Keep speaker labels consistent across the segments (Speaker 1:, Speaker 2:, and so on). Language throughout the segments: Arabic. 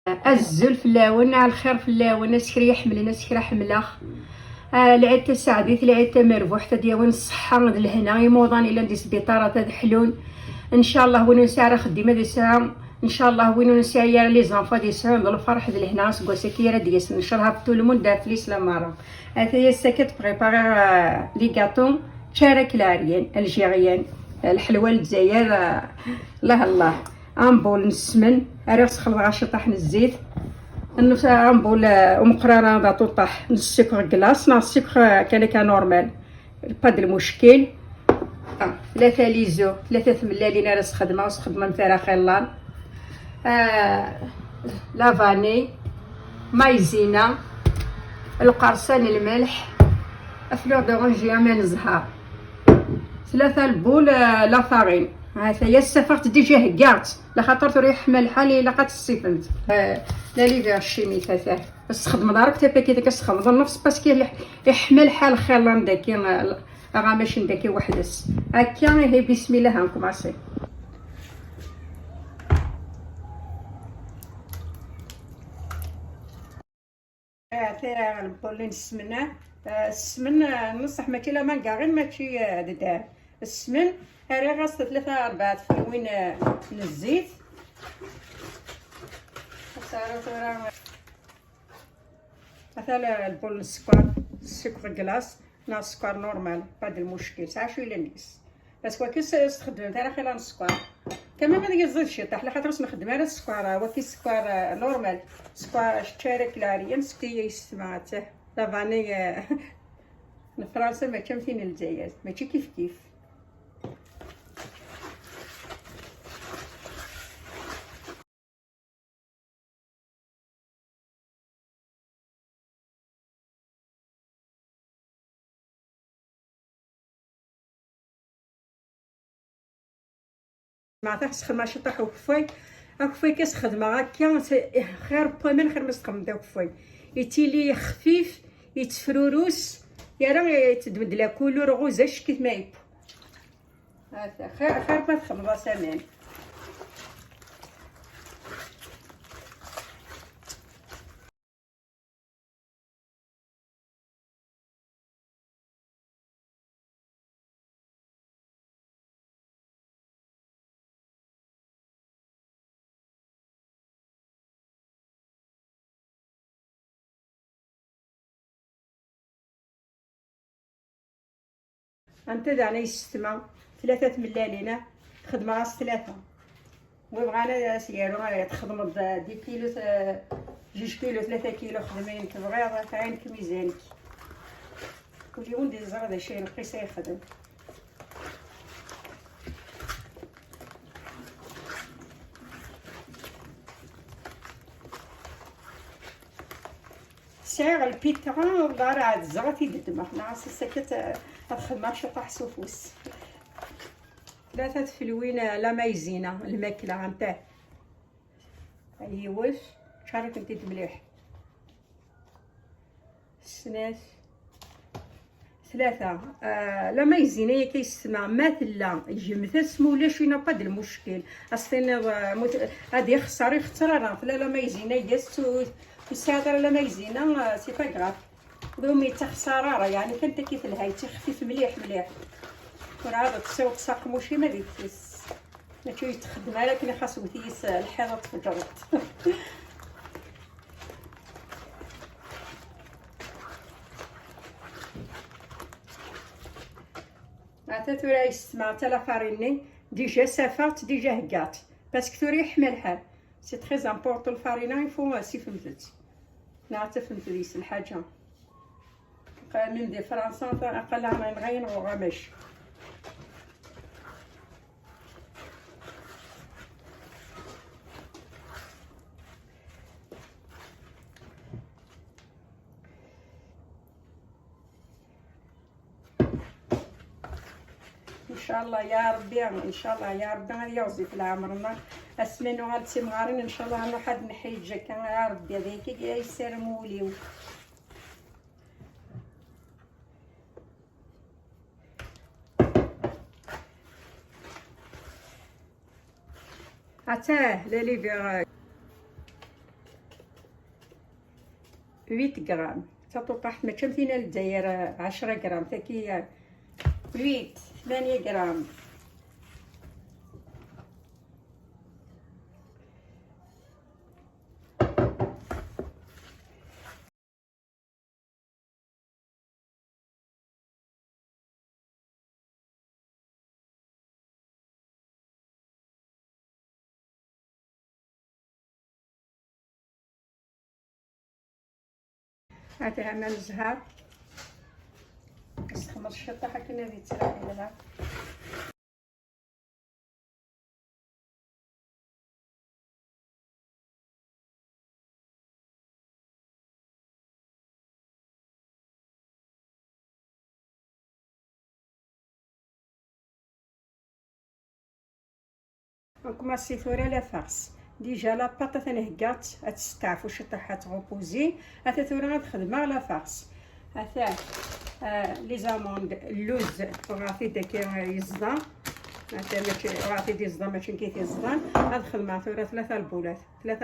Speaker 1: الزل فلاون على الخير فلاون نسكري يحمل نسكري حمله. العيد سعديت العيد مربوح تديون الصحة الهنا يموضان الى دي سبيطارة تاد حلول ان شاء الله وين نسعى خديمة دي ساعة ان شاء الله وين نسعى لي زانفا دي ساعة الفرح دي الهنا سكواسا كيرا ديس نشرها في طول المون دار فليس لامارا هي الساكت بريباري لي غاتون تشارك العريان الجيريان الحلوى الجزائر. الله الله امبول نسمن اريغ خلط غاشي طاحن الزيت نبول ومقرارة ضغطو طاح نص سكر كلاص نص سكر كان نورمال با د المشكل. ثلاثة ليزو ثلاثة ثملالين راس خدمة وخدمة نتاعها خيلان. لافاني مايزينا القرصان الملح افلور دورانجيا من الزهر ثلاثة البول لا فارين. هذا هي السفرت ديجا هكارت لخاطر تريح ملحه لي لقات السيفنت لا لي فيغ الشيمي ثلاثة بس تخدم دارك تبقى كي كتخدم النفس باسكو يحمل حال خيلان داكي راه ماشي داكي وحدس هكا. هي بسم الله نكماسي. تاع البول نسمناه السمن نصح ما كاين ما كاع غير ماشي ددان السمن هاري غاس 3-4 فلوين من الزيت مثلا البول السكر كلاص نا السكر نورمال بعد المشكل ساعه شويه لنقص بس كيس استخدم تاع خلال السكر كمان ما نزيدش شي طاح لخاطر نخدم على السكر هو كي السكر نورمال سكر شارك لاريان سكتي يسمعته لافاني فرنسا ما كان فين الجزائر ماشي كيف كيف. معناتها خص خدمه شي طيح وكفاي كفاي كاس خدمه هكا خير بومن خير ما تخدم داك كفاي يتيلي خفيف يتفروروس يا راه يتدمد لا كولور غوزاش كيف ما يبو هذا خير ما تخدم راسها مان. انت دعني يستمع 3 ملالين خدمه راس 3 ويبغانا سيارو تخدم 2 كيلو 2 كيلو 3 كيلو خدمين تبغي تعينك ميزانك كل يوم دي زرا هذا شي نقيس يخدم. سعر البيترون والله راه زغتي ددمه ناقص السكت الخدمه شي طاح سوفوس 3 فلوين لا مايزينا الماكله نتاع ايواش شارك انت مليح سناس 3 لا مايزينا هي كيسمع مثلا جمثة سمو ولا شي نابا د المشكل اصلا غادي يختار راه لا مايزينا يدستو الساعه لا مايزينا سي با غراف دومي تخساره يعني كنت كيف الهاي تخفيف مليح مليح وراه تسوق ساق موشي ما ديتيس ماشي يتخدم لكن خاصو تيس الحيطه تفجرت. معناتها تورا يسمع حتى لا فاريني ديجا سافرت ديجا هكات باسكو توري يحمل الحال سي تري امبورطون الفارينا يفو سي فهمتت نعرف فهمت ليس الحاجه من دي فرنسا اقل عن نغين وغامش. ان شاء الله يا ربي ان شاء الله يا ربي غادي يوظف العمرنا اسمنو غاد تيمغارين ان شاء الله انا حد نحيد جاكا يا ربي هذيك يسير موليو. عتاه لا لي فيغ 8 غرام. طاحت ما كمثينا للدزاير 10 غرام تاكي 8 غرام. هذا عمل الزهر كنستخدم الشطه هكا نبي تسرح لها. نكماسي ثورة لا فارس ديجا لا باطا تنهكات تستعفو شطاحة تغوبوزي هاتا ثورة غتخدمها لا فارس. هاتا لي زاموند اللوز وغاطي داكا يزدا هاتا ماشي غاطي ديزدا ماشي كيتي يزدان غنخدمها ثورة 3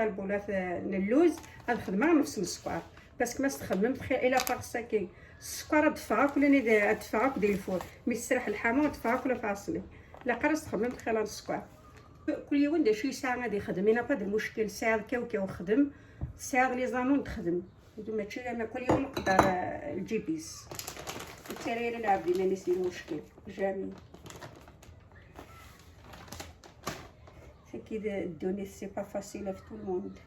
Speaker 1: البولات اللوز غنخدمها نفس السكر باسكو ما استخدمت خير الا فارس كي السكر دفعك ولا ني دفعك ديال الفول مي تسرح الحامه دفعك ولا فاصلي لا قرا استخدمت خير السكر. كل يوم شي ساعه غادي يخدم انا با المشكل ساعه كاو خدم ساعه لي زانون تخدم ماشي انا كل يوم نقدر الجيبيس التريره العبد ما نسي المشكل جميل كي الدنيا سي با فاسيل في tout le monde.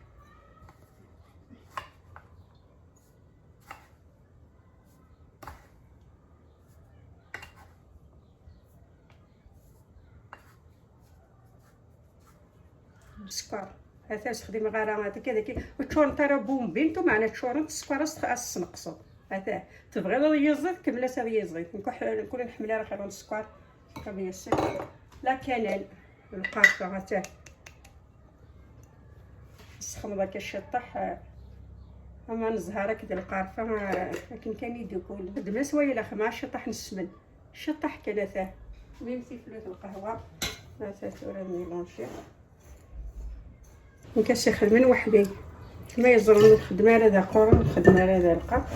Speaker 1: السكر هذا تخدم غير هذا كذا وتشورنت راه بومبينتو معنا تشورنت السكر السنقصو هذا تبغي يزيد كملات هذا يزيد نكون نحملها راه خير من السكر طبيعي السكر لا كانال القارفه حتى نسخن داك الشطح اما نزهره كدا القارفه لكن كان يدوكول خدمه سوايا لا مع الشطح نسمن الشطح كذا ميمتي فلوت القهوه لا تاثور ميلونجي نكاسي خدمين وحدي ما يزرني الخدمه على ذا قرن الخدمه على ذا القا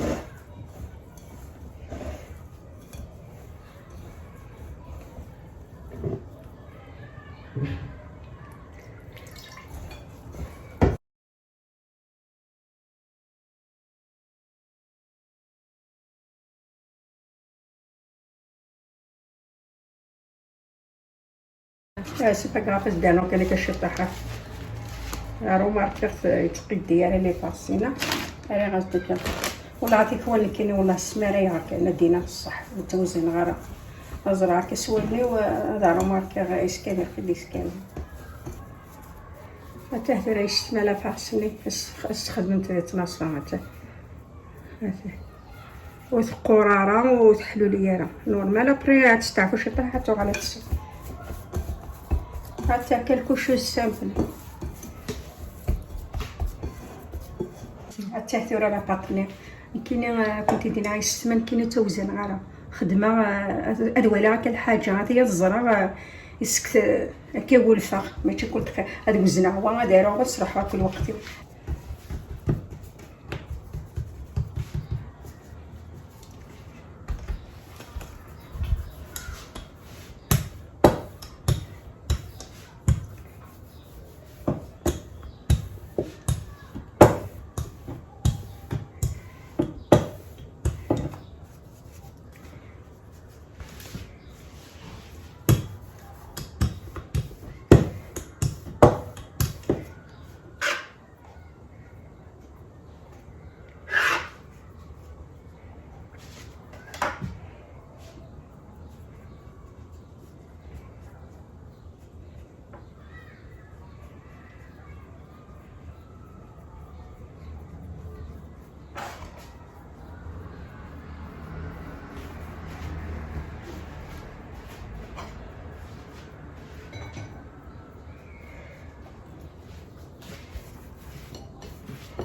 Speaker 1: سي با كراف دانو كان كشطحه روماركيغ يتقد ديالها لي فاسينا راه غتبدا ولا عطيك هو اللي كاين ولا السماره هكا ندينا بصح التوزين غير ازرع كسولني وهذا روماركيغ اسكانير في الاسكانير حتى هذا راه يستمال فاسني خدمت 12 حتى هذا وثقوراره وتحلوليه نورمال ابري تستعفو شي طاحه على السي حتى كلكو شو سامبل التاثير على باطني كاين كنت دينا السمن كاين توزن غير خدمه ادويه راه كالحاجه هذه هي الزرع يسكت كيولفه ماشي كل هاد وزنه هو دايره غتسرحها كل وقت.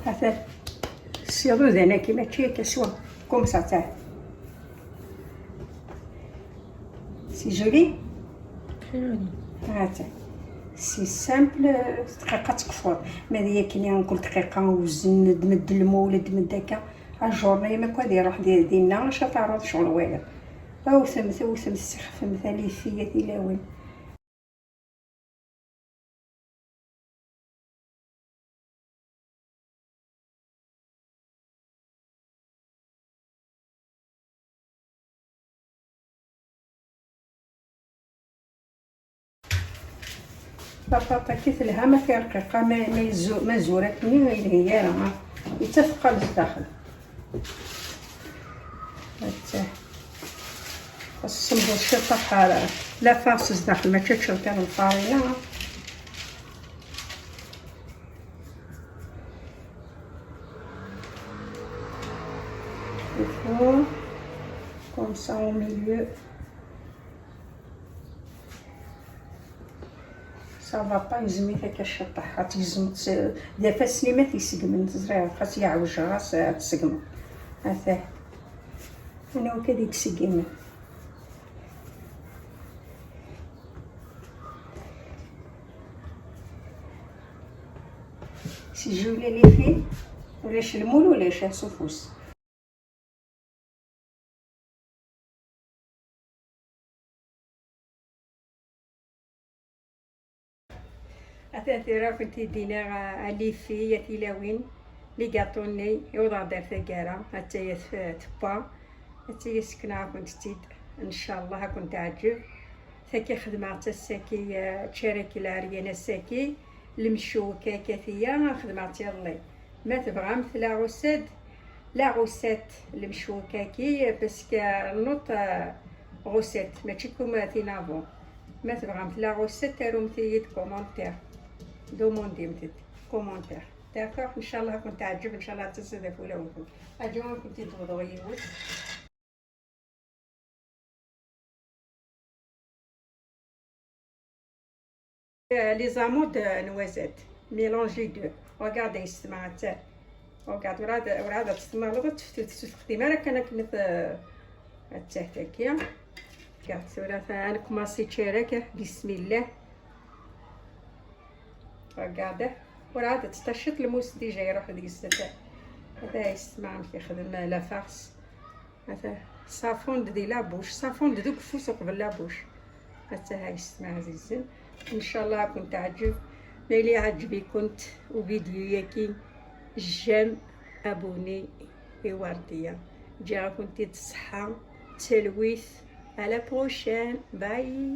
Speaker 1: هذا السيرو زعما كيما تشي كسوا كوم سا تاع سي جولي
Speaker 2: جولي
Speaker 1: هاتا سي سامبل، دقيقه تكفر. ما ديك اللي نقول دقيقه وزن دمد المو ولا دمد هكا الجورني ما كوا دير روح ديالنا اش تعرض شغل واعر. او ثمث السخف مثالي فيا تلاوين. بطاطا كي تلها ما فيها رقيقه، ما زورتني غير هي راه يتفق للداخل. حتى السمبوشة طاح لا فاصص داخل، ما تشرب كان الفارينة. الفور كوم سا او ميليو صافا با يزمي هكا الشطح تيزم ديال فاسني ما تيسقمن تزرع خاص يعوج راس تسقم هذا انا وكذا تسقم. سي جولي لي فيه ولاش المول ولاش سفوس. أثاثيرا كنت دينا علي في يا تلاوين لي كاطوني يوضع دار ثقارة حتى يتبا حتى يسكنا كنت تيد ان شاء الله كنت تعجب. ثاكي خدمة الساكي تشاركي العريانة الساكي المشوكة كثية خدمة يالله ما تبغى مثل لا غوسات المشوكة كي باسكو نوط غوسات ماشي كوما تينافون. ما تبغى مثل غوسات تارو مثيد كومونتير دوموندي مثل كومونتير داكوغ. ان شاء الله كنت تعجب، ان شاء الله تستضيفوا لهم اجيو كنت تبغوا يوت. لي زامود نوازات ميلونجي دو وقاعده يسمع حتى وقاعد وراد تسمع لغه تستخدم انا كنت حتى هكايا قاعد سورة انا كماسي تشارك بسم الله قاعده وراد تستشط الموس ديجا يروح ديك الساعه. هذا يسمع كيخدم لا فارس. هذا صافون دي لابوش صافون دوك فوس قبل لابوش حتى هاي يسمع عزيزين. ان شاء الله كنت تعجب. ملي عجبي كنت وفيديو ياكي جام ابوني في ورديه جا كنتي تصحى تلويث. على بروشين باي.